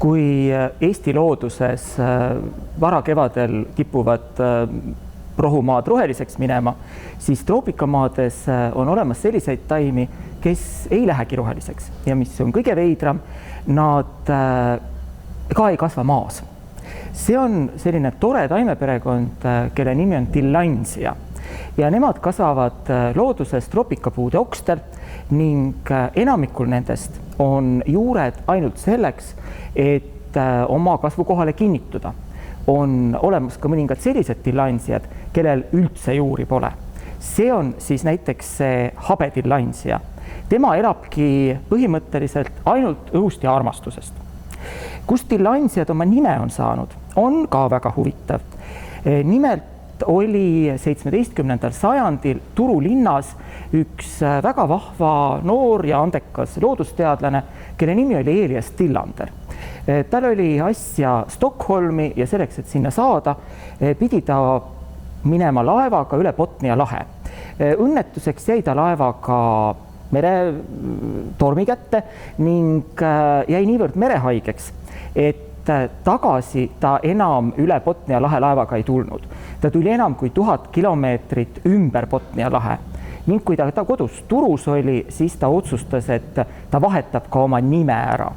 Kui Eesti looduses varakevadel kipuvad rohumaad roheliseks minema, siis troopikamaades on olemas selliseid taimi, kes ei lähegi roheliseks ja mis on kõige veidram, nad ka ei kasva maas. See on selline tore taimeperekond, kelle nimi on Tillandsia ja nemad kasvavad looduses troopikapuude okstel ning enamikul nendest on juured ainult selleks, et oma kasvukohale kinnituda. On olemas ka mõningad sellised tillandsiad, kellel üldse juuri pole. See on siis näiteks see habetillandsia. Tema elabki põhimõtteliselt ainult õhust ja armastusest. Kust tillandsiad oma nime on saanud, on ka väga huvitav. Nimelt oli 17. sajandil Turu linnas üks väga vahva noor ja andekas loodusteadlane, kelle nimi oli Elias Tillander. Tal oli asja Stockholmi ja selleks, et sinna saada, pidi ta minema laevaga üle Botnia lahe. Õnnetuseks jäi ta laevaga meretormi kätte ning jäi niivõrd merehaigeks, et tagasi ta enam üle Botnia lahe laevaga ei tulnud. Ta tuli enam kui 1000 kilomeetrit ümber Botnia lahe. Ning kui ta kodus Turus oli, siis ta otsustas, et ta vahetab ka oma nime ära.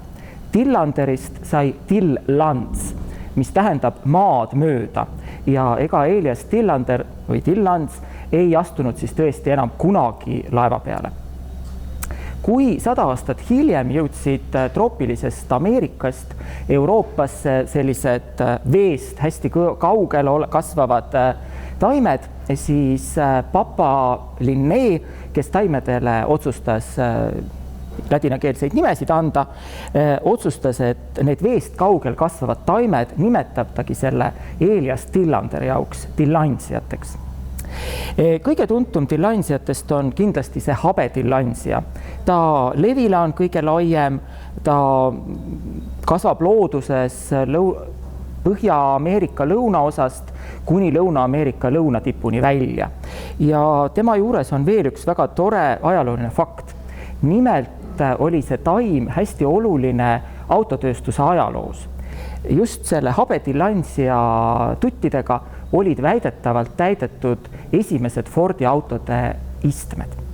Tillanderist sai Tillands, mis tähendab maad mööda. Ja ega Elias Tillander või Tillands ei astunud siis tõesti enam kunagi laeva peale. Kui 100 aastat hiljem jõudsid troopilisest Ameerikast Euroopasse sellised veest hästi kaugel kasvavad taimed, siis Papa Linné, kes taimedele otsustas ladinakeelseid nimesid anda, otsustas, et need veest kaugel kasvavad taimed nimetab tagi selle Elias Tillanderi jaoks tillandsiateks. Kõige tuntum tillandsiatest on kindlasti see habetillandsia. Ta levila on kõige laiem, ta kasvab looduses Põhja-Ameerika lõunaosast kuni Lõuna-Ameerika lõunatipuni välja. Ja tema juures on veel üks väga tore ajalooline fakt. Nimelt oli see taim hästi oluline autotööstuse ajaloos. Just selle habetillandsia tuttidega olid väidetavalt täidetud esimesed Fordi autode istmed.